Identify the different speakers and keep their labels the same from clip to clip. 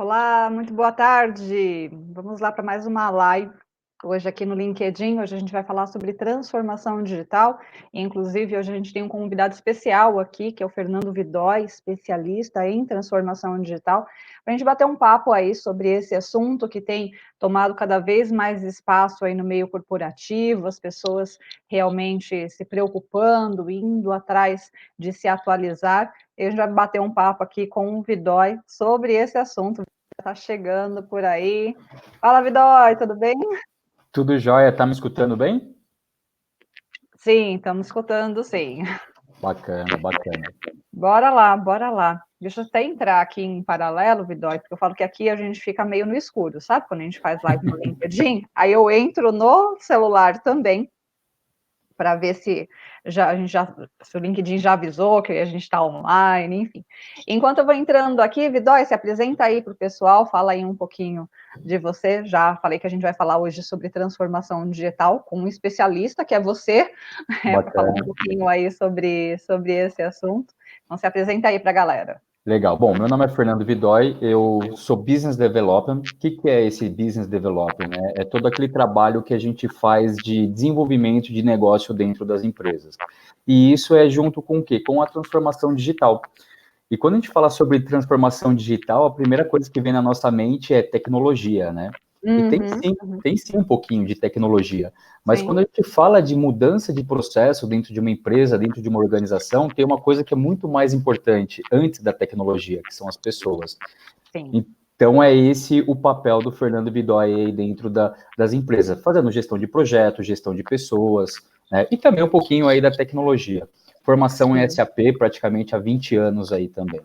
Speaker 1: Olá, muito boa tarde. Vamos lá para mais uma live. Hoje aqui no LinkedIn, hoje a gente vai falar sobre transformação digital. Inclusive, hoje a gente tem um convidado especial aqui, que é o Fernando Vidói, especialista em transformação digital, para a gente bater um papo aí sobre esse assunto que tem tomado cada vez mais espaço aí no meio corporativo, as pessoas realmente se preocupando, indo atrás de se atualizar. E a gente vai bater um papo aqui com o Vidói sobre esse assunto. Está chegando por aí. Fala, Vidói, tudo bem?
Speaker 2: Tudo jóia, tá me escutando bem?
Speaker 1: Sim, estamos escutando, sim.
Speaker 2: Bacana, bacana.
Speaker 1: Bora lá, bora lá. Deixa eu até entrar aqui em paralelo, Vidói, porque eu falo que aqui a gente fica meio no escuro, sabe? Quando a gente faz live no LinkedIn, aí eu entro no celular também, para ver se se o LinkedIn já avisou que a gente está online, enfim. Enquanto eu vou entrando aqui, Vidói, se apresenta aí para o pessoal, fala aí um pouquinho de você. Já falei que a gente vai falar hoje sobre transformação digital com um especialista, que é você, para falar um
Speaker 2: Bacana.
Speaker 1: pouquinho aí sobre esse assunto. Então, se apresenta aí para a galera.
Speaker 2: Legal. Bom, meu nome é Fernando Vidói, eu sou Business Development. O que é esse Business Development, né? É todo aquele trabalho que a gente faz de desenvolvimento de negócio dentro das empresas. E isso é junto com o quê? Com a transformação digital. E quando a gente fala sobre transformação digital, a primeira coisa que vem na nossa mente é tecnologia, né? E
Speaker 1: Uhum,
Speaker 2: tem sim um pouquinho de tecnologia. Mas
Speaker 1: sim,
Speaker 2: quando a gente fala de mudança de processo dentro de uma empresa, dentro de uma organização, tem uma coisa que é muito mais importante antes da tecnologia, que são as pessoas.
Speaker 1: sim.
Speaker 2: Então é esse o papel do Fernando Vidói aí dentro das empresas, fazendo gestão de projetos, gestão de pessoas, né? E também um pouquinho aí da tecnologia. Formação em
Speaker 1: Sim.
Speaker 2: SAP praticamente há 20 anos aí também.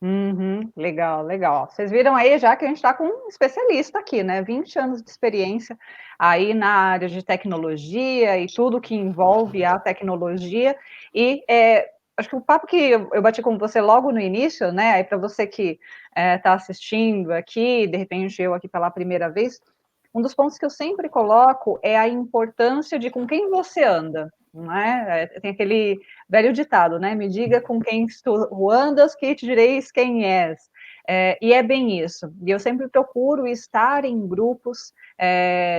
Speaker 1: Uhum, legal, legal. Vocês viram aí já que a gente está com um especialista aqui, né? 20 anos de experiência aí na área de tecnologia e tudo que envolve a tecnologia. E acho que o papo que eu bati com você logo no início, né? Aí para você que está assistindo aqui, de repente eu aqui pela primeira vez, um dos pontos que eu sempre coloco é a importância de com quem você anda. Não é? Tem aquele velho ditado, né? Me diga com quem tu andas, que te direis quem és. E é bem isso. E eu sempre procuro estar em grupos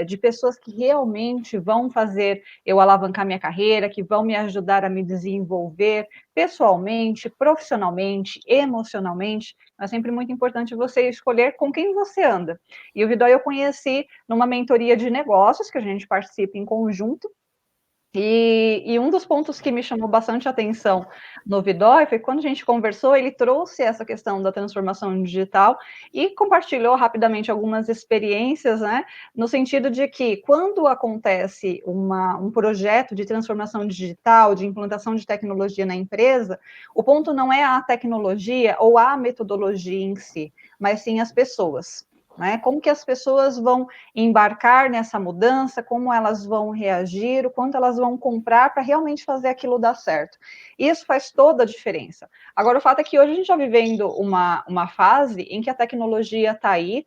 Speaker 1: de pessoas que realmente vão fazer eu alavancar minha carreira, que vão me ajudar a me desenvolver pessoalmente, profissionalmente, emocionalmente. É sempre muito importante você escolher com quem você anda. E o Vidói eu conheci numa mentoria de negócios, que a gente participa em conjunto, e um dos pontos que me chamou bastante atenção no Vidói foi quando a gente conversou, ele trouxe essa questão da transformação digital e compartilhou rapidamente algumas experiências, né? No sentido de que quando acontece um projeto de transformação digital, de implantação de tecnologia na empresa, o ponto não é a tecnologia ou a metodologia em si, mas sim as pessoas. Né? Como que as pessoas vão embarcar nessa mudança, como elas vão reagir, o quanto elas vão comprar para realmente fazer aquilo dar certo. Isso faz toda a diferença. Agora, o fato é que hoje a gente está vivendo uma fase em que a tecnologia está aí,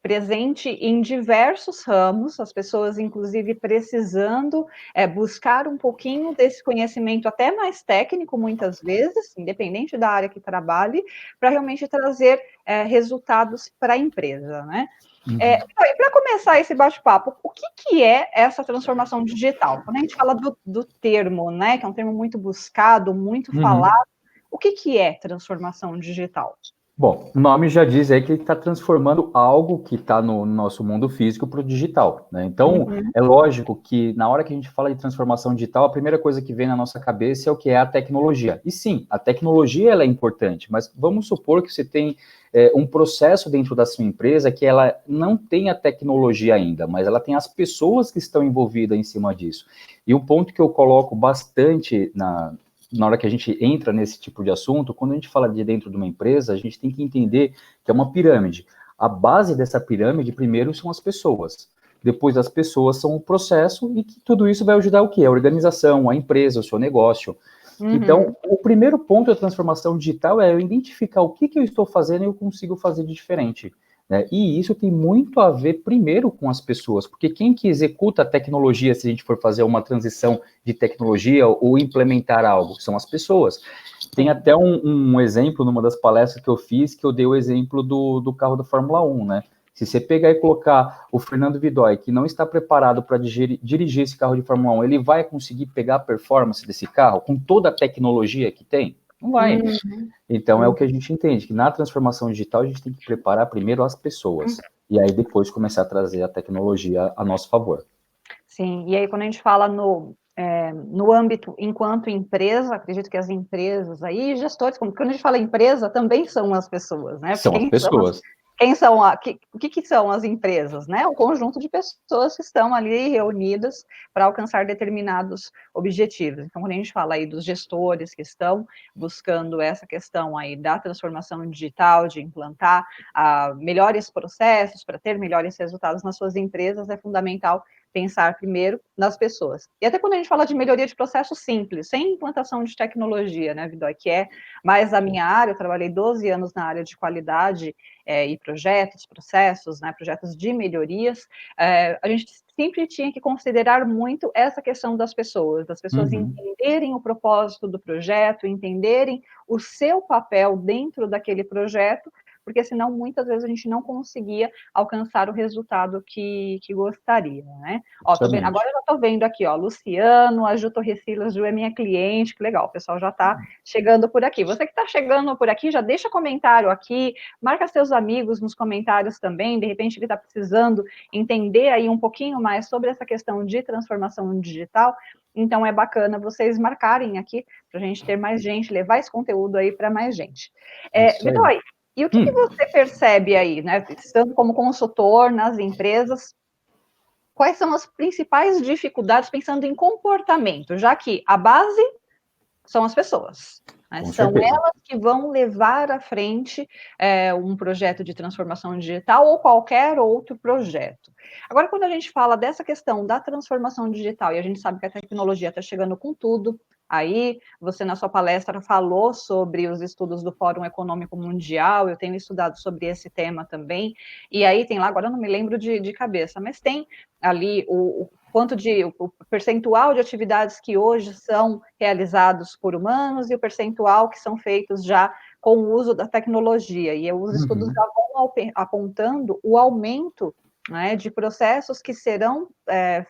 Speaker 1: presente em diversos ramos, as pessoas, inclusive, precisando buscar um pouquinho desse conhecimento, até mais técnico, muitas vezes, independente da área que trabalhe, para realmente trazer resultados para a empresa, né?
Speaker 2: Uhum.
Speaker 1: Para começar esse bate-papo, o que é essa transformação digital? Quando a gente fala do termo, né, que é um termo muito buscado, muito falado,
Speaker 2: Uhum.
Speaker 1: o que é transformação digital?
Speaker 2: Bom, o nome já diz aí que ele está transformando algo que está no nosso mundo físico para o digital, né? Então,
Speaker 1: Uhum,
Speaker 2: é lógico que na hora que a gente fala de transformação digital, a primeira coisa que vem na nossa cabeça é o que é a tecnologia. E sim, a tecnologia ela é importante, mas vamos supor que você tem um processo dentro da sua empresa que ela não tem a tecnologia ainda, mas ela tem as pessoas que estão envolvidas em cima disso. E um ponto que eu coloco bastante na hora que a gente entra nesse tipo de assunto, quando a gente fala de dentro de uma empresa, a gente tem que entender que é uma pirâmide. A base dessa pirâmide, primeiro, são as pessoas. Depois, as pessoas são o processo e que tudo isso vai ajudar o quê? A organização, a empresa, o seu negócio.
Speaker 1: uhum,
Speaker 2: Então, o primeiro ponto da transformação digital é eu identificar o que eu estou fazendo e eu consigo fazer de diferente. né? E isso tem muito a ver, primeiro, com as pessoas, porque quem que executa a tecnologia, se a gente for fazer uma transição de tecnologia ou implementar algo, são as pessoas. Tem até um exemplo numa das palestras que eu fiz, que eu dei o exemplo do carro da Fórmula 1, né? Se você pegar e colocar o Fernando Vidoi, que não está preparado para dirigir esse carro de Fórmula 1, ele vai conseguir pegar a performance desse carro com toda a tecnologia que tem? Não vai. Então é o que a gente entende, que na transformação digital a gente tem que preparar primeiro as pessoas, e aí depois começar a trazer a tecnologia a nosso favor.
Speaker 1: Sim, e aí quando a gente fala no âmbito enquanto empresa, acredito que as empresas aí, gestores, quando a gente fala empresa, também são as pessoas, né?
Speaker 2: São as pessoas.
Speaker 1: O que são as empresas, né? O conjunto de pessoas que estão ali reunidas para alcançar determinados objetivos. Então, quando a gente fala aí dos gestores que estão buscando essa questão aí da transformação digital, de implantar melhores processos para ter melhores resultados nas suas empresas, é fundamental pensar primeiro nas pessoas. E até quando a gente fala de melhoria de processo simples, sem implantação de tecnologia, né, Vidói, que é mais a minha área, eu trabalhei 12 anos na área de qualidade e projetos, processos, né, projetos de melhorias, a gente sempre tinha que considerar muito essa questão das pessoas entenderem o propósito do projeto, entenderem o seu papel dentro daquele projeto, porque senão muitas vezes a gente não conseguia alcançar o resultado que gostaria, né? Ó, tô vendo, agora eu já estou vendo aqui, ó, Luciano, a Ju Torrecilas, Ju é minha cliente, que legal, o pessoal já está chegando por aqui. Você que está chegando por aqui, já deixa comentário aqui, marca seus amigos nos comentários também, de repente ele está precisando entender aí um pouquinho mais sobre essa questão de transformação digital, então é bacana vocês marcarem aqui, para a gente ter mais gente, levar esse conteúdo aí para mais gente. Vidói, e o que você percebe aí, né, estando como consultor nas empresas, quais são as principais dificuldades pensando em comportamento, já que a base são as pessoas, né? São elas que vão levar à frente um projeto de transformação digital ou qualquer outro projeto. Agora, quando a gente fala dessa questão da transformação digital, e a gente sabe que a tecnologia está chegando com tudo, aí você na sua palestra falou sobre os estudos do Fórum Econômico Mundial, eu tenho estudado sobre esse tema também, e aí tem lá, agora eu não me lembro de cabeça, mas tem ali o percentual de atividades que hoje são realizados por humanos e o percentual que são feitos já com o uso da tecnologia. E os estudos já vão apontando o aumento, né, de processos que serão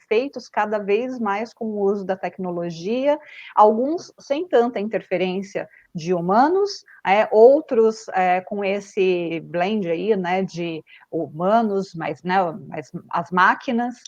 Speaker 1: feitos cada vez mais com o uso da tecnologia, alguns sem tanta interferência de humanos, outros com esse blend aí, né, de humanos, mas as máquinas,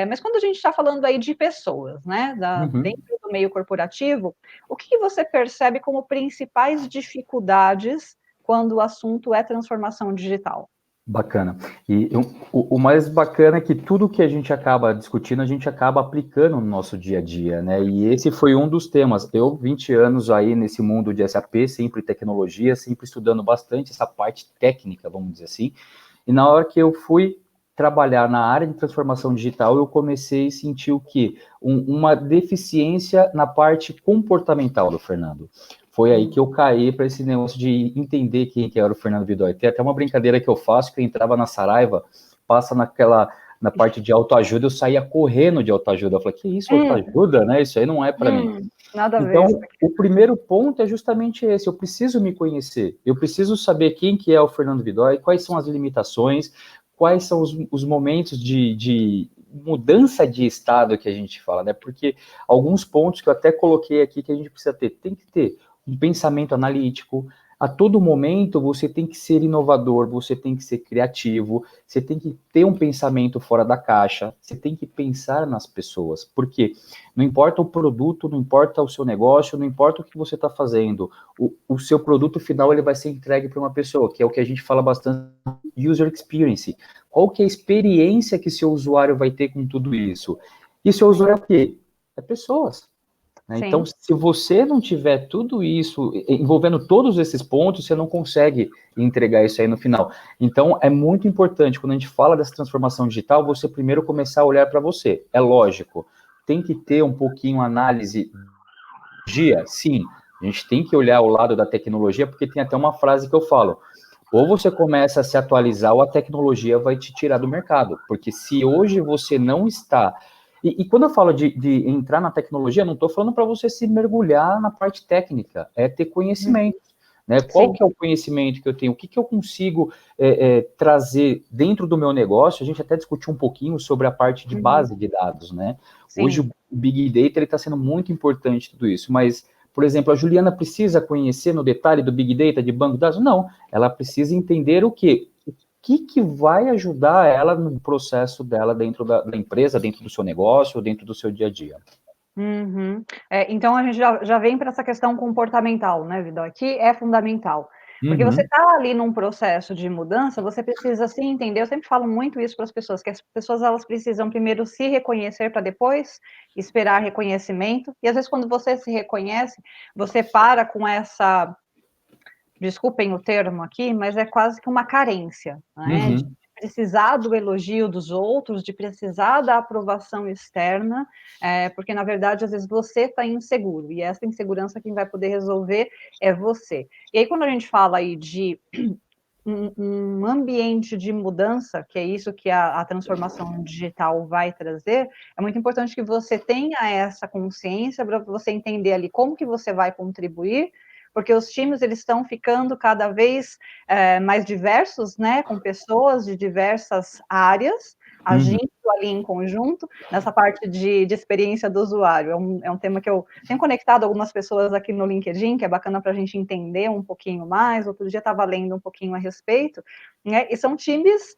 Speaker 1: mas quando a gente está falando aí de pessoas, né, dentro do meio corporativo, o que você percebe como principais dificuldades quando o assunto é transformação digital?
Speaker 2: Bacana. E o mais bacana é que tudo que a gente acaba discutindo, a gente acaba aplicando no nosso dia a dia, né? E esse foi um dos temas. Eu, 20 anos aí nesse mundo de SAP, sempre tecnologia, sempre estudando bastante essa parte técnica, vamos dizer assim. E na hora que eu fui trabalhar na área de transformação digital, eu comecei a sentir o quê? Uma deficiência na parte comportamental do Fernando. Foi aí que eu caí para esse negócio de entender quem que era o Fernando Vidói. Tem até uma brincadeira que eu faço, que eu entrava na Saraiva, passa na parte de autoajuda, eu saía correndo de autoajuda. Eu falei, que isso, autoajuda, né? Isso aí não é para mim.
Speaker 1: Nada a ver.
Speaker 2: Então, o primeiro ponto é justamente esse, eu preciso me conhecer, eu preciso saber quem que é o Fernando Vidói, quais são as limitações, quais são os momentos de mudança de estado que a gente fala, né? Porque alguns pontos que eu até coloquei aqui que a gente precisa ter, tem que ter um pensamento analítico, a todo momento você tem que ser inovador, você tem que ser criativo, você tem que ter um pensamento fora da caixa, você tem que pensar nas pessoas, porque não importa o produto, não importa o seu negócio, não importa o que você está fazendo, o seu produto final ele vai ser entregue para uma pessoa, que é o que a gente fala bastante, user experience. Qual que é a experiência que seu usuário vai ter com tudo isso? E seu usuário é o quê? É pessoas. Então, se você não tiver tudo isso, envolvendo todos esses pontos, você não consegue entregar isso aí no final. Então, é muito importante, quando a gente fala dessa transformação digital, você primeiro começar a olhar para você. É lógico, tem que ter um pouquinho análise dia, sim. A gente tem que olhar o lado da tecnologia, porque tem até uma frase que eu falo, Ou você começa a se atualizar, ou a tecnologia vai te tirar do mercado. Porque se hoje você não está... E quando eu falo de entrar na tecnologia, não estou falando para você se mergulhar na parte técnica, é ter conhecimento. Né? Qual
Speaker 1: Sim.
Speaker 2: que é o conhecimento que eu tenho? O que eu consigo trazer dentro do meu negócio? A gente até discutiu um pouquinho sobre a parte de base de dados, né? Hoje
Speaker 1: Sim.
Speaker 2: o Big Data está sendo muito importante tudo isso, mas, por exemplo, a Juliana precisa conhecer no detalhe do Big Data, de banco de dados? Não, ela precisa entender o quê? O que vai ajudar ela no processo dela dentro da empresa, dentro do seu negócio, dentro do seu dia a dia.
Speaker 1: Uhum. Então a gente já vem para essa questão comportamental, né, Vidal, que é fundamental. Porque você
Speaker 2: Uhum,
Speaker 1: está ali num processo de mudança, você precisa se entender, eu sempre falo muito isso para as pessoas, que as pessoas elas precisam primeiro se reconhecer para depois esperar reconhecimento, e às vezes quando você se reconhece, você para com essa, desculpem o termo aqui, mas é quase que uma carência, né, de
Speaker 2: uhum.
Speaker 1: precisar do elogio dos outros, de precisar da aprovação externa, porque na verdade às vezes você está inseguro, e essa insegurança quem vai poder resolver é você. E aí quando a gente fala aí de um ambiente de mudança, que é isso que a transformação digital vai trazer, é muito importante que você tenha essa consciência para você entender ali como que você vai contribuir, porque os times eles estão ficando cada vez mais diversos, né, com pessoas de diversas áreas,
Speaker 2: Uhum.
Speaker 1: agindo ali em conjunto, nessa parte de experiência do usuário. É um tema que eu tenho conectado algumas pessoas aqui no LinkedIn, que é bacana para a gente entender um pouquinho mais. Outro dia estava lendo um pouquinho a respeito, né? E são times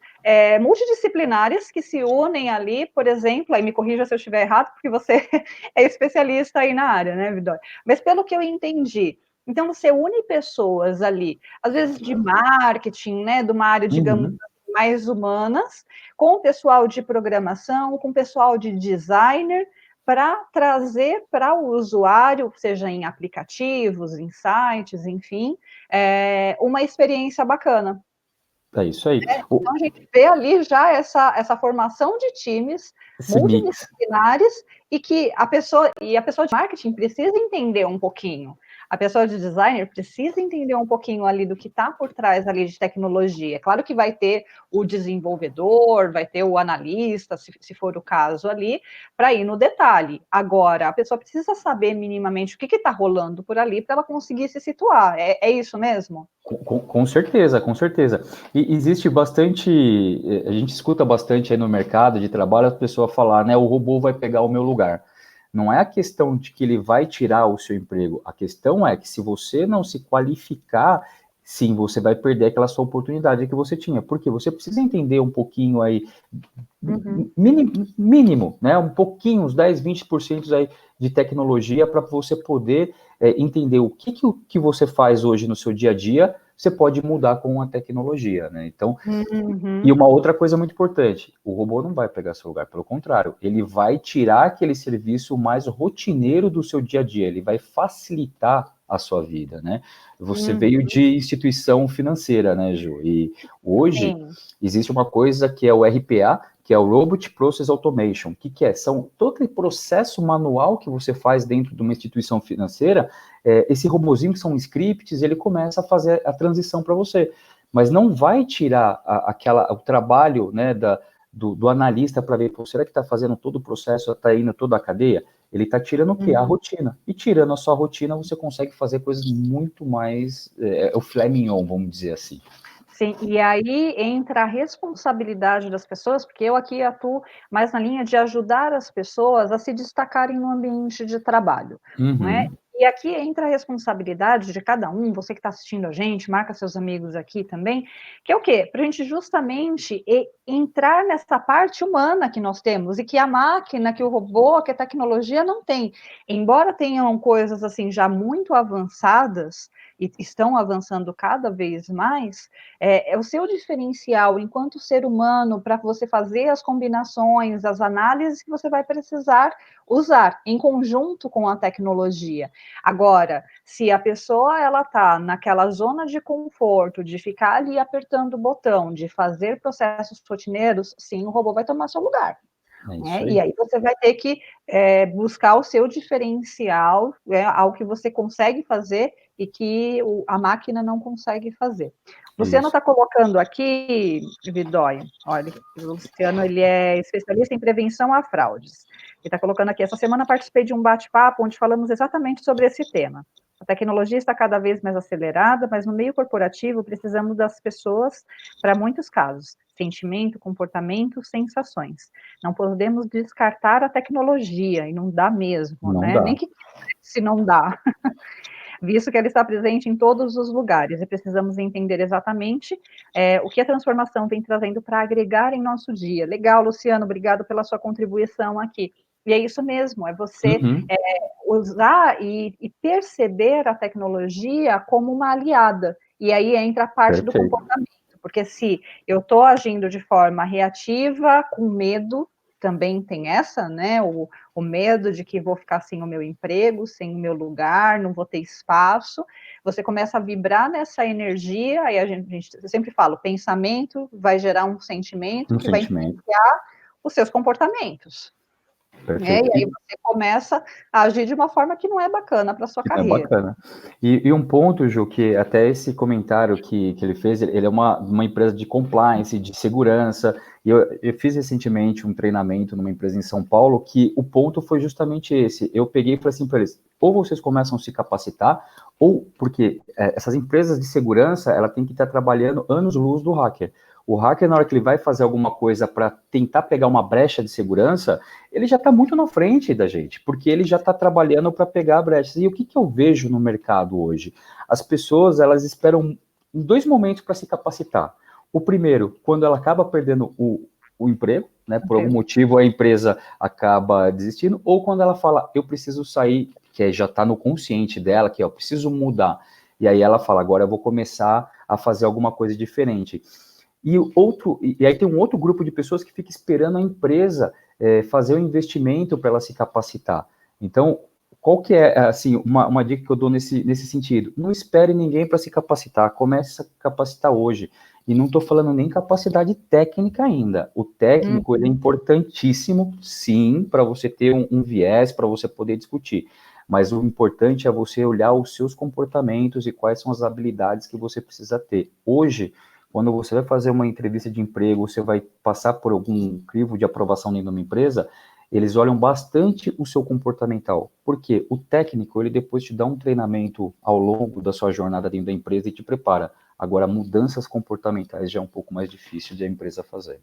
Speaker 1: multidisciplinares que se unem ali, por exemplo, aí me corrija se eu estiver errado, porque você é especialista aí na área, né, Vidória? Mas pelo que eu entendi, então você une pessoas ali, às vezes de marketing, né, de uma área, digamos,
Speaker 2: Uhum.
Speaker 1: mais humanas, com o pessoal de programação, com o pessoal de designer, para trazer para o usuário, seja em aplicativos, em sites, enfim, uma experiência bacana.
Speaker 2: É isso aí.
Speaker 1: Então, a gente vê ali já essa formação de times
Speaker 2: Esse mix.
Speaker 1: multidisciplinares e a pessoa de marketing precisa entender um pouquinho. A pessoa de designer precisa entender um pouquinho ali do que está por trás ali de tecnologia. É claro que vai ter o desenvolvedor, vai ter o analista, se for o caso ali, para ir no detalhe. Agora, a pessoa precisa saber minimamente o que está rolando por ali para ela conseguir se situar. É isso mesmo?
Speaker 2: Com certeza, com certeza. E existe bastante, a gente escuta bastante aí no mercado de trabalho a pessoa falar, né, o robô vai pegar o meu lugar. Não é a questão de que ele vai tirar o seu emprego, a questão é que se você não se qualificar, sim, você vai perder aquela sua oportunidade que você tinha, porque você precisa entender um pouquinho aí,
Speaker 1: Uhum.
Speaker 2: mínimo, né, um pouquinho, uns 10, 20% aí de tecnologia para você poder entender o que você faz hoje no seu dia a dia, você pode mudar com a tecnologia, né? Então, e
Speaker 1: Uhum.
Speaker 2: uma outra coisa muito importante, o robô não vai pegar seu lugar, pelo contrário, ele vai tirar aquele serviço mais rotineiro do seu dia a dia, ele vai facilitar a sua vida, né? Você
Speaker 1: Uhum.
Speaker 2: veio de instituição financeira, né, Ju? E hoje
Speaker 1: Sim.
Speaker 2: existe uma coisa que é o RPA, que é o Robot Process Automation. O que é? São todo aquele processo manual que você faz dentro de uma instituição financeira, esse robozinho que são scripts, ele começa a fazer a transição para você. Mas não vai tirar o trabalho, né, do analista para ver, será que está fazendo todo o processo, está indo toda a cadeia? Ele está tirando o quê? A
Speaker 1: Uhum.
Speaker 2: rotina. E tirando a sua rotina, você consegue fazer coisas muito mais, o filé mignon, vamos dizer assim.
Speaker 1: Sim, e aí entra a responsabilidade das pessoas, porque eu aqui atuo mais na linha de ajudar as pessoas a se destacarem no ambiente de trabalho, não é?
Speaker 2: Uhum,
Speaker 1: E aqui entra a responsabilidade de cada um, você que está assistindo a gente, marca seus amigos aqui também, que é o quê? Para a gente justamente entrar nessa parte humana que nós temos, e que a máquina, que o robô, que a tecnologia não tem. Embora tenham coisas assim já muito avançadas, e estão avançando cada vez mais, o seu diferencial enquanto ser humano para você fazer as combinações, as análises que você vai precisar usar em conjunto com a tecnologia. Agora, se a pessoa ela está naquela zona de conforto, de ficar ali apertando o botão, de fazer processos rotineiros, sim, o robô vai tomar seu lugar.
Speaker 2: é isso
Speaker 1: Né?
Speaker 2: aí.
Speaker 1: E aí você vai ter que buscar o seu diferencial, algo que você consegue fazer e que a máquina não consegue fazer. O Luciano
Speaker 2: Isso.
Speaker 1: está colocando aqui, Vidói, olha, o Luciano ele é especialista em prevenção a fraudes. Ele está colocando aqui, essa semana participei de um bate-papo onde falamos exatamente sobre esse tema. A tecnologia está cada vez mais acelerada, mas no meio corporativo precisamos das pessoas para muitos casos. Sentimento, comportamento, sensações. Não podemos descartar a tecnologia, e não dá mesmo,
Speaker 2: Não
Speaker 1: né?
Speaker 2: dá.
Speaker 1: Nem que se não dá, visto que ela está presente em todos os lugares, e precisamos entender exatamente o que a transformação vem trazendo para agregar em nosso dia. Legal, Luciano, obrigado pela sua contribuição aqui. E é isso mesmo, é você usar e perceber a tecnologia como uma aliada. E aí entra a parte do
Speaker 2: Perfeito.
Speaker 1: comportamento, porque se eu estou agindo de forma reativa, com medo, também tem essa, né? O medo de que vou ficar sem o meu emprego, sem o meu lugar, não vou ter espaço. Você começa a vibrar nessa energia, aí eu sempre falo, pensamento vai gerar um sentimento
Speaker 2: Um
Speaker 1: que vai
Speaker 2: sentimento.
Speaker 1: influenciar os seus comportamentos.
Speaker 2: Perfeito.
Speaker 1: E aí você começa a agir de uma forma que não é bacana para a sua
Speaker 2: Que é
Speaker 1: carreira.
Speaker 2: bacana. E um ponto, Ju, que até esse comentário que ele fez, ele é uma empresa de compliance, de segurança, e eu fiz recentemente um treinamento numa empresa em São Paulo, que o ponto foi justamente esse. Eu peguei e falei assim para eles, ou vocês começam a se capacitar, ou porque essas empresas de segurança, ela tem que estar trabalhando anos-luz do hacker. O hacker, na hora que ele vai fazer alguma coisa para tentar pegar uma brecha de segurança, ele já está muito na frente da gente, porque ele já está trabalhando para pegar brechas. E o que eu vejo no mercado hoje? As pessoas, elas esperam em dois momentos para se capacitar. O primeiro, quando ela acaba perdendo o emprego, né, por algum motivo a empresa acaba desistindo, ou quando ela fala, eu preciso sair, que já está no consciente dela, que eu preciso mudar. E aí ela fala, agora eu vou começar a fazer alguma coisa diferente. E aí tem um outro grupo de pessoas que fica esperando a empresa fazer o investimento para ela se capacitar. Então, qual que é, assim, uma dica que eu dou nesse sentido? Não espere ninguém para se capacitar, comece a se capacitar hoje. E não estou falando nem capacidade técnica ainda. O técnico, ele é importantíssimo, sim, para você ter um viés, para você poder discutir. Mas o importante é você olhar os seus comportamentos e quais são as habilidades que você precisa ter. Hoje, quando você vai fazer uma entrevista de emprego, você vai passar por algum crivo de aprovação dentro de uma empresa, eles olham bastante o seu comportamental. Porque o técnico, ele depois te dá um treinamento ao longo da sua jornada dentro da empresa e te prepara. Agora, mudanças comportamentais já é um pouco mais difícil de a empresa fazer.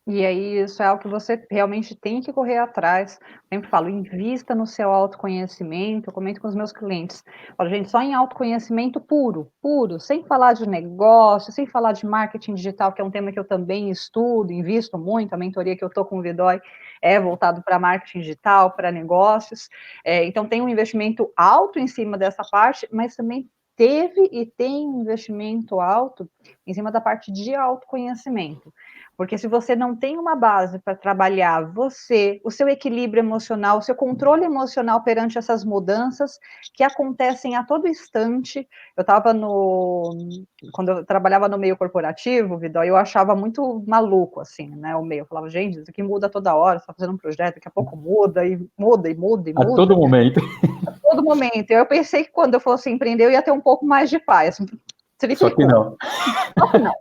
Speaker 1: E aí, isso é algo que você realmente tem que correr atrás. Eu sempre falo, invista no seu autoconhecimento. Eu comento com os meus clientes. Falo, gente, só em autoconhecimento puro, puro, sem falar de negócio, sem falar de marketing digital, que é um tema que eu também estudo, invisto muito. A mentoria que eu estou com o Vidói é voltado para marketing digital, para negócios. Então, tem um investimento alto em cima dessa parte, mas também teve e tem um investimento alto em cima da parte de autoconhecimento. Porque se você não tem uma base para trabalhar você, o seu equilíbrio emocional, o seu controle emocional perante essas mudanças que acontecem a todo instante. Eu estava quando eu trabalhava no meio corporativo, Vidal, eu achava muito maluco, assim, né, o meio. Eu falava, gente, isso aqui muda toda hora, você está fazendo um projeto, daqui a pouco muda, e muda, e muda, e
Speaker 2: A
Speaker 1: muda.
Speaker 2: todo momento.
Speaker 1: A todo momento. Eu pensei que quando eu fosse empreender, eu ia ter um pouco mais de paz.
Speaker 2: Só que
Speaker 1: Triplicou.
Speaker 2: não.
Speaker 1: Só que não.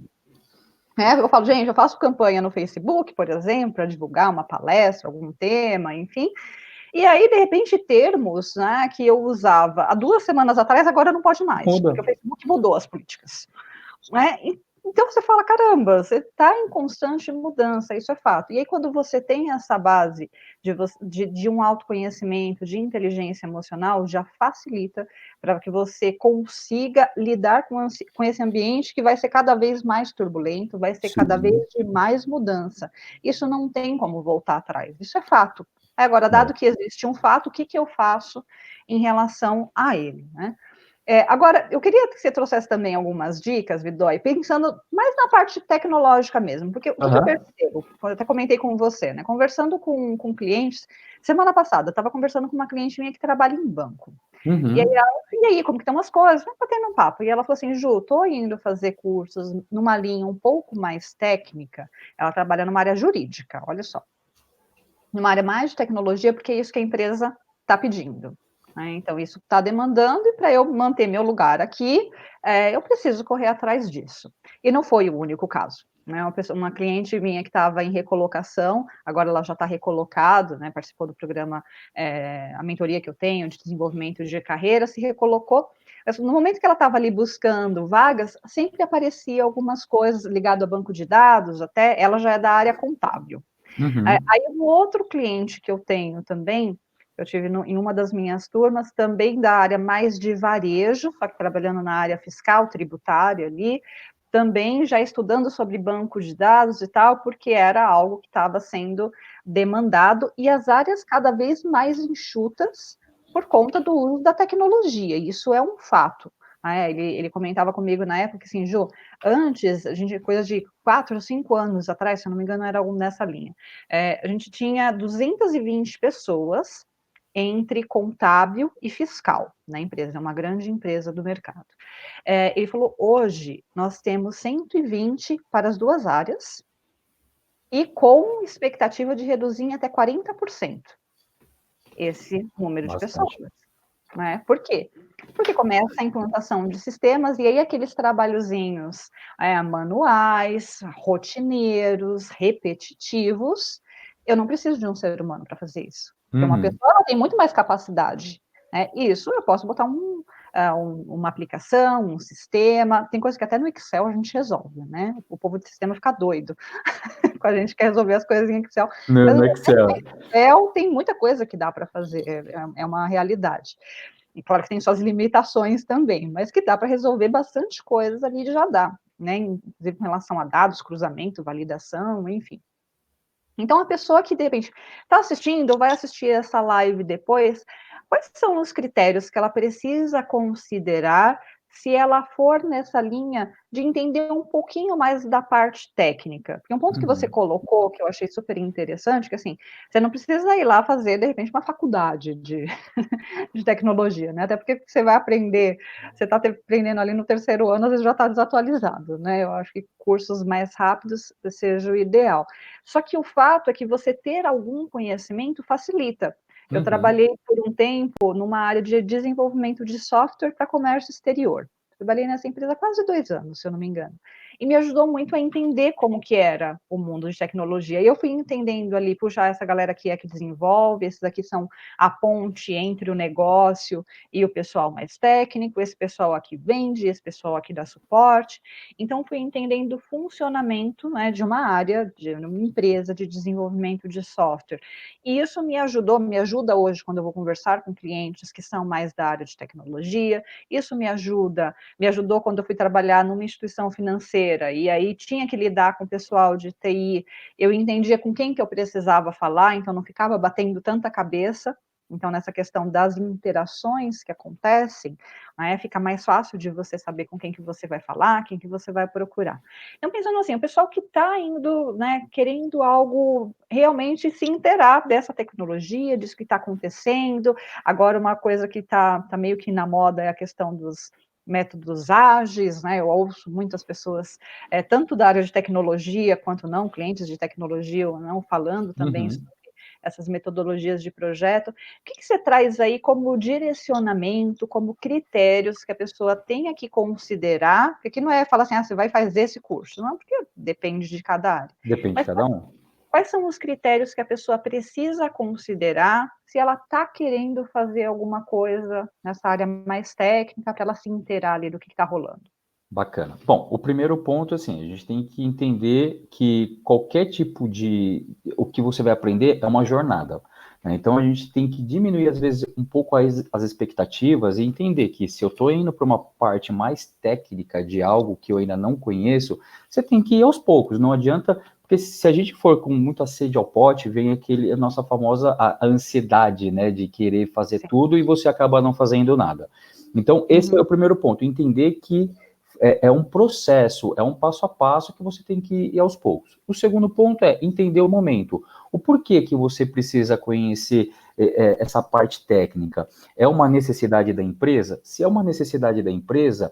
Speaker 1: Eu falo, gente, eu faço campanha no Facebook, por exemplo, para divulgar uma palestra, algum tema, enfim. E aí, de repente, termos, né, que eu usava há 2 semanas atrás, agora não pode mais,
Speaker 2: Muda.
Speaker 1: porque o Facebook mudou as políticas. Né? Então você fala, caramba, você está em constante mudança, isso é fato. E aí, quando você tem essa base de um autoconhecimento, de inteligência emocional, já facilita para que você consiga lidar com esse ambiente que vai ser cada vez mais turbulento, vai ser cada vez
Speaker 2: Sim.
Speaker 1: de mais mudança. Isso não tem como voltar atrás, isso é fato. Agora, dado que existe um fato, o que eu faço em relação a ele, né? Agora, eu queria que você trouxesse também algumas dicas, Vidói, pensando mais na parte tecnológica mesmo, porque o que eu percebo, eu até comentei com você, né, conversando com clientes, semana passada, eu estava conversando com uma cliente minha que trabalha em banco, e aí, e aí, como que estão as coisas? Vai batendo um papo, e ela falou assim, Ju, estou indo fazer cursos numa linha um pouco mais técnica, ela trabalha numa área jurídica, olha só, numa área mais de tecnologia, porque é isso que a empresa está pedindo. né? Então, isso está demandando, e para eu manter meu lugar aqui, eu preciso correr atrás disso. E não foi o único caso, né? Uma cliente minha que estava em recolocação, agora ela já está recolocado, né? Participou do programa, a mentoria que eu tenho de desenvolvimento de carreira, se recolocou. Mas no momento que ela estava ali buscando vagas, sempre aparecia algumas coisas ligadas ao banco de dados, até ela já é da área contábil.
Speaker 2: Uhum.
Speaker 1: Aí um outro cliente que eu tenho também, eu tive em uma das minhas turmas, também da área mais de varejo, só que trabalhando na área fiscal, tributária ali, também já estudando sobre banco de dados e tal, porque era algo que estava sendo demandado, e as áreas cada vez mais enxutas por conta do uso da tecnologia, isso é um fato. Ele comentava comigo na época assim, Ju, antes, a gente, coisa de 4 ou 5 anos atrás, se eu não me engano, era algo nessa linha, a gente tinha 220 pessoas entre contábil e fiscal na empresa, é uma grande empresa do mercado. Ele falou, hoje nós temos 120 para as duas áreas e com expectativa de reduzir em até 40% esse número de pessoas.
Speaker 2: Bastante.
Speaker 1: Né? Por quê? Porque começa a implantação de sistemas, e aí aqueles trabalhozinhos manuais, rotineiros, repetitivos, eu não preciso de um ser humano para fazer isso. Porque uma
Speaker 2: Uhum.
Speaker 1: pessoa ela tem muito mais capacidade. Né? Isso eu posso botar uma aplicação, um sistema, tem coisa que até no Excel a gente resolve, né? O povo de sistema fica doido com a gente quer resolver as coisas em Excel. Mas
Speaker 2: No
Speaker 1: até no
Speaker 2: Excel.
Speaker 1: Excel tem muita coisa que dá para fazer, é uma realidade. E claro que tem suas limitações também, mas que dá para resolver bastante coisas ali já dá, né? Inclusive com relação a dados, cruzamento, validação, enfim. Então, a pessoa que, de repente, está assistindo ou vai assistir essa live depois, quais são os critérios que ela precisa considerar se ela for nessa linha de entender um pouquinho mais da parte técnica? Porque um ponto que você
Speaker 2: Uhum.
Speaker 1: colocou, que eu achei super interessante, que assim, você não precisa ir lá fazer, de repente, uma faculdade de tecnologia, né? Até porque você vai aprender, você está aprendendo ali no terceiro ano, às vezes já está desatualizado, né? Eu acho que cursos mais rápidos seja o ideal. Só que o fato é que você ter algum conhecimento facilita. Eu
Speaker 2: Uhum.
Speaker 1: trabalhei por um tempo numa área de desenvolvimento de software para comércio exterior. Trabalhei nessa empresa há quase 2 anos, se eu não me engano. E me ajudou muito a entender como que era o mundo de tecnologia. E eu fui entendendo ali, puxa, essa galera aqui é que desenvolve, esses aqui são a ponte entre o negócio e o pessoal mais técnico, esse pessoal aqui vende, esse pessoal aqui dá suporte. Então, fui entendendo o funcionamento, né, de uma área, de uma empresa de desenvolvimento de software. E isso me ajuda hoje quando eu vou conversar com clientes que são mais da área de tecnologia, isso me ajudou quando eu fui trabalhar numa instituição financeira, e aí tinha que lidar com o pessoal de TI, eu entendia com quem que eu precisava falar, então não ficava batendo tanta cabeça. Então, nessa questão das interações que acontecem, né, fica mais fácil de você saber com quem que você vai falar, quem que você vai procurar. Então, pensando assim, o pessoal que está indo, né, querendo algo, realmente se inteirar dessa tecnologia, disso que está acontecendo. Agora, uma coisa que tá meio que na moda é a questão dos métodos ágeis, né? Eu ouço muitas pessoas, tanto da área de tecnologia quanto não, clientes de tecnologia ou não, falando também
Speaker 2: Uhum.
Speaker 1: essas metodologias de projeto. O que você traz aí como direcionamento, como critérios que a pessoa tenha que considerar? Porque aqui não é falar assim, você vai fazer esse curso, não, porque depende de cada área.
Speaker 2: Depende de
Speaker 1: Mas
Speaker 2: cada um.
Speaker 1: quais são os critérios que a pessoa precisa considerar se ela está querendo fazer alguma coisa nessa área mais técnica, para ela se inteirar ali do que está rolando?
Speaker 2: Bacana. Bom, o primeiro ponto, assim, a gente tem que entender que qualquer tipo de... O que você vai aprender é uma jornada, né? Então, a gente tem que diminuir, às vezes, um pouco as expectativas e entender que se eu estou indo para uma parte mais técnica de algo que eu ainda não conheço, você tem que ir aos poucos, não adianta... Porque se a gente for com muita sede ao pote, vem a nossa famosa a ansiedade, né, de querer fazer
Speaker 1: Sim.
Speaker 2: tudo e você acaba não fazendo nada. Então, esse é
Speaker 1: Uhum.
Speaker 2: o primeiro ponto, entender que é um processo, é um passo a passo que você tem que ir aos poucos. O segundo ponto é entender o momento. O porquê que você precisa conhecer essa parte técnica? É uma necessidade da empresa? Se é uma necessidade da empresa,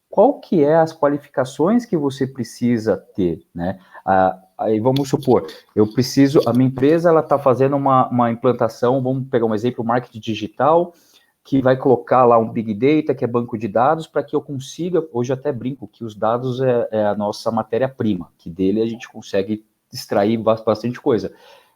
Speaker 2: qual que é as qualificações que você precisa ter, né? Aí vamos supor, a minha empresa ela está fazendo uma implantação, vamos pegar um exemplo, marketing digital, que vai colocar lá um Big Data, que é banco de dados, para que eu consiga, hoje até brinco, que os dados é a nossa matéria-prima, que dele a gente consegue extrair bastante coisa.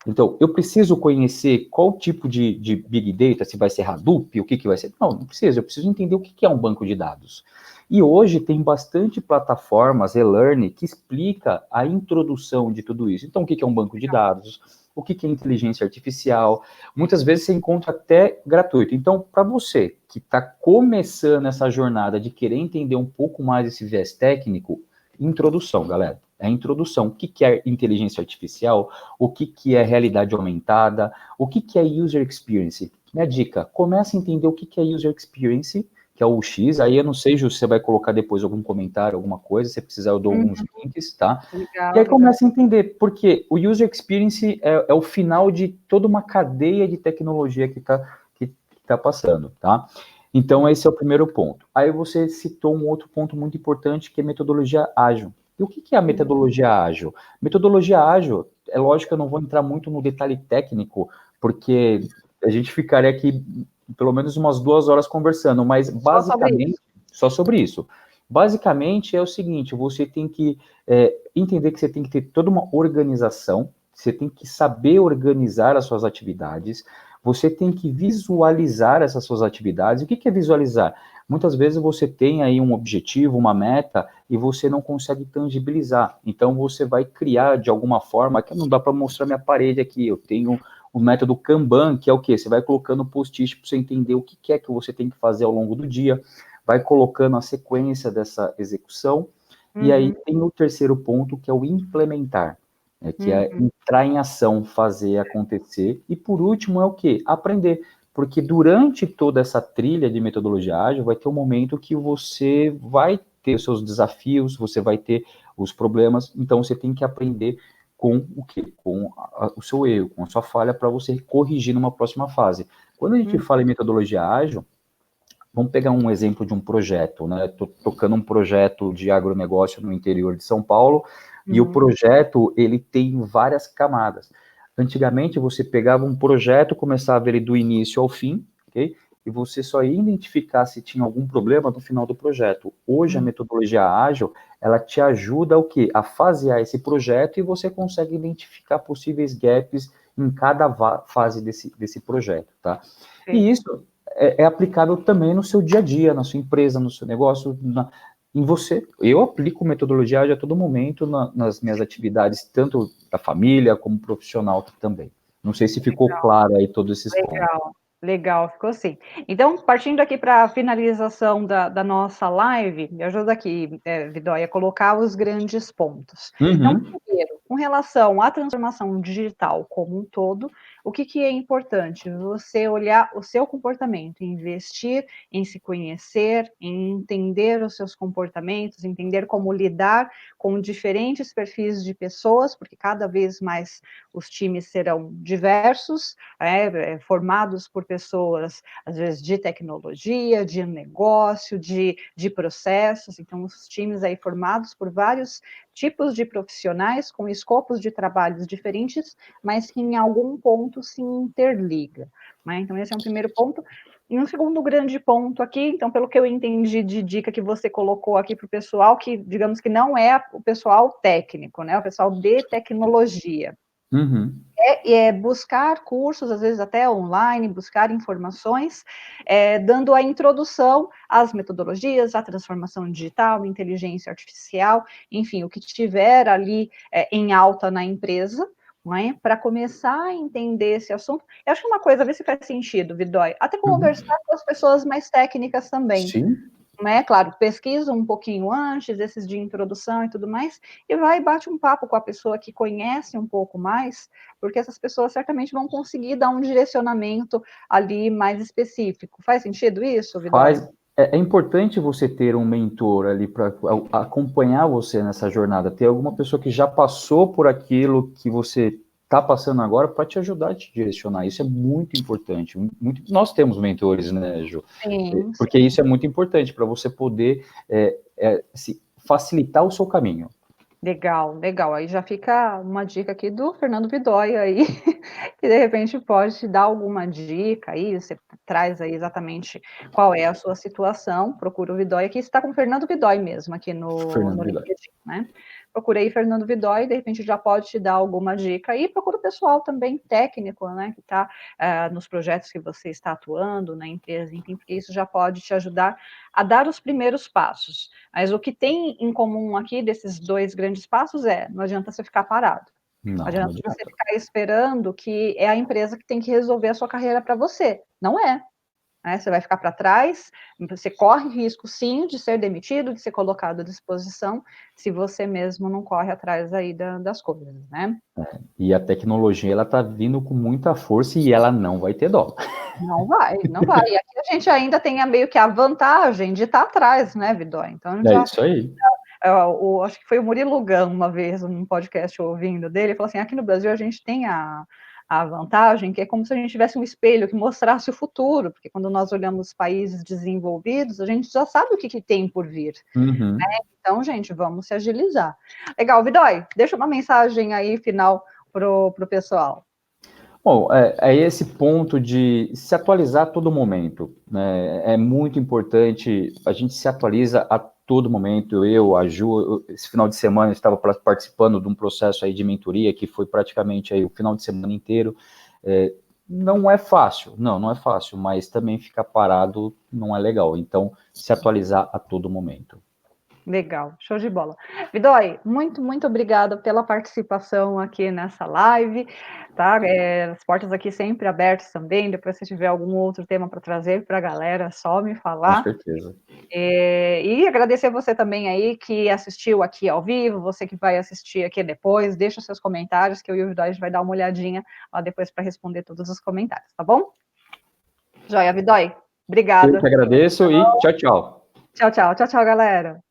Speaker 2: Então, eu preciso conhecer qual tipo de Big Data, se vai ser Hadoop, o que vai ser. Não preciso, eu preciso entender o que é um banco de dados. E hoje tem bastante plataformas, e-learning, que explica a introdução de tudo isso. Então, o que é um banco de dados? O que é inteligência artificial? Muitas vezes você encontra até gratuito. Então, para você que está começando essa jornada de querer entender um pouco mais esse viés técnico, introdução, galera. É a introdução. O que é inteligência artificial? O que é realidade aumentada? O que é user experience? Minha dica, comece a entender o que é user experience, que é o X. Aí eu não sei, Ju, se você vai colocar depois algum comentário, alguma coisa, se precisar eu dou alguns links, tá?
Speaker 1: Legal,
Speaker 2: E aí
Speaker 1: legal.
Speaker 2: começa a entender, porque o user experience é o final de toda uma cadeia de tecnologia que tá passando, tá? Então, esse é o primeiro ponto. Aí você citou um outro ponto muito importante, que é metodologia ágil. E o que é a metodologia ágil? Metodologia ágil, é lógico que eu não vou entrar muito no detalhe técnico, porque a gente ficaria aqui pelo menos umas 2 horas conversando, mas basicamente, só sobre isso. Basicamente é o seguinte, você tem que entender que você tem que ter toda uma organização, você tem que saber organizar as suas atividades, você tem que visualizar essas suas atividades. O que é visualizar? Muitas vezes você tem aí um objetivo, uma meta, e você não consegue tangibilizar. Então você vai criar de alguma forma, que não dá para mostrar minha parede aqui, eu tenho o método Kanban, que é o quê? Você vai colocando post-it para você entender o que é que você tem que fazer ao longo do dia, vai colocando a sequência dessa execução, e aí tem o terceiro ponto, que é o implementar, que é entrar em ação, fazer acontecer, e por último é o quê? Aprender, porque durante toda essa trilha de metodologia ágil, vai ter um momento que você vai ter os seus desafios, você vai ter os problemas, então você tem que aprender com o quê? Com o seu erro, com a sua falha, para você corrigir numa próxima fase. Quando a gente fala em metodologia ágil, vamos pegar um exemplo de um projeto, né? Estou tocando um projeto de agronegócio no interior de São Paulo, e o projeto, ele tem várias camadas. Antigamente, você pegava um projeto, começava ele do início ao fim, ok? E você só ia identificar se tinha algum problema no final do projeto. Hoje, a metodologia ágil, ela te ajuda o quê? A fasear esse projeto, e você consegue identificar possíveis gaps em cada fase desse projeto, tá? E isso é aplicável também no seu dia a dia, na sua empresa, no seu negócio, em você. Eu aplico metodologia ágil a todo momento nas minhas atividades, tanto da família como profissional também. Não sei se ficou claro aí todos esses pontos.
Speaker 1: Legal, ficou sim. Então, partindo aqui para a finalização da nossa live, me ajuda aqui, Vidóia, a colocar os grandes pontos. Então, primeiro, com relação à transformação digital como um todo, o que é importante? Você olhar o seu comportamento, investir em se conhecer, em entender os seus comportamentos, entender como lidar com diferentes perfis de pessoas, porque cada vez mais os times serão diversos, formados por pessoas, às vezes, de tecnologia, de negócio, de processos. Então, os times aí formados por vários tipos de profissionais com escopos de trabalhos diferentes, mas que em algum ponto se interliga, né? Então, esse é um primeiro ponto. E um segundo grande ponto aqui, então, pelo que eu entendi de dica que você colocou aqui para o pessoal, que, digamos que não é o pessoal técnico, né? O pessoal de tecnologia. Buscar cursos, às vezes até online, buscar informações, dando a introdução às metodologias, à transformação digital, inteligência artificial, enfim, o que tiver ali em alta na empresa, para começar a entender esse assunto. Eu acho que uma coisa, a ver se faz sentido, Vidói, até conversar com as pessoas mais técnicas também.
Speaker 2: Sim.
Speaker 1: Né? Claro, pesquisa um pouquinho antes, esses de introdução e tudo mais, e vai e bate um papo com a pessoa que conhece um pouco mais, porque essas pessoas certamente vão conseguir dar um direcionamento ali mais específico. Faz sentido isso, Vidói?
Speaker 2: É importante você ter um mentor ali para acompanhar você nessa jornada, ter alguma pessoa que já passou por aquilo que você está passando agora para te ajudar a te direcionar. Isso é muito importante. Nós temos mentores, né, Ju?
Speaker 1: Sim,
Speaker 2: Porque
Speaker 1: sim.
Speaker 2: isso é muito importante para você poder facilitar o seu caminho.
Speaker 1: Legal, legal. Aí já fica uma dica aqui do Fernando Vidói aí, que de repente pode te dar alguma dica aí, você traz aí exatamente qual é a sua situação, procura o Vidói aqui, você está com o Fernando Vidói mesmo aqui no
Speaker 2: Fernando Vidal.
Speaker 1: LinkedIn, né. Procura aí Fernando Vidói, de repente já pode te dar alguma dica e procura o pessoal também técnico, né, que está, nos projetos que você está atuando, na empresa, enfim, porque isso já pode te ajudar a dar os primeiros passos. Mas o que tem em comum aqui desses 2 grandes passos não adianta você ficar parado. Não
Speaker 2: Não, não
Speaker 1: adianta você
Speaker 2: adianta.
Speaker 1: ficar esperando que é a empresa que tem que resolver a sua carreira para você. Não é, né, você vai ficar para trás, você corre risco sim de ser demitido, de ser colocado à disposição, se você mesmo não corre atrás aí das coisas, né.
Speaker 2: E a tecnologia, ela tá vindo com muita força e ela não vai ter dó.
Speaker 1: Não vai, não vai. E aqui a gente ainda tem meio que a vantagem de estar atrás, né, Vidói, então
Speaker 2: É
Speaker 1: já
Speaker 2: isso aí.
Speaker 1: acho que foi o Murilo Gun, uma vez, num podcast ouvindo dele, ele falou assim: aqui no Brasil a gente tem a vantagem que é como se a gente tivesse um espelho que mostrasse o futuro, porque quando nós olhamos países desenvolvidos, a gente já sabe o que tem por vir.
Speaker 2: Uhum.
Speaker 1: Então, gente, vamos se agilizar. Legal, Vidói, deixa uma mensagem aí final pro pessoal.
Speaker 2: Bom, é esse ponto de se atualizar a todo momento, né? É muito importante, a gente se atualiza a todo momento. A Ju, esse final de semana eu estava participando de um processo aí de mentoria que foi praticamente aí o final de semana inteiro. Não é fácil, não é fácil, mas também ficar parado não é legal. Então, se atualizar a todo momento.
Speaker 1: Legal, show de bola. Vidói, muito, muito obrigada pela participação aqui nessa live, tá? As portas aqui sempre abertas também, depois se tiver algum outro tema para trazer para a galera, é só me
Speaker 2: Com
Speaker 1: falar.
Speaker 2: certeza.
Speaker 1: E agradecer você também aí que assistiu aqui ao vivo, você que vai assistir aqui depois, deixa seus comentários que eu e o Vidói a gente vai dar uma olhadinha lá depois para responder todos os comentários, tá bom? Joia, Vidói,
Speaker 2: Eu que
Speaker 1: obrigada.
Speaker 2: agradeço e tchau, tchau.
Speaker 1: Tchau, tchau, tchau, tchau, galera.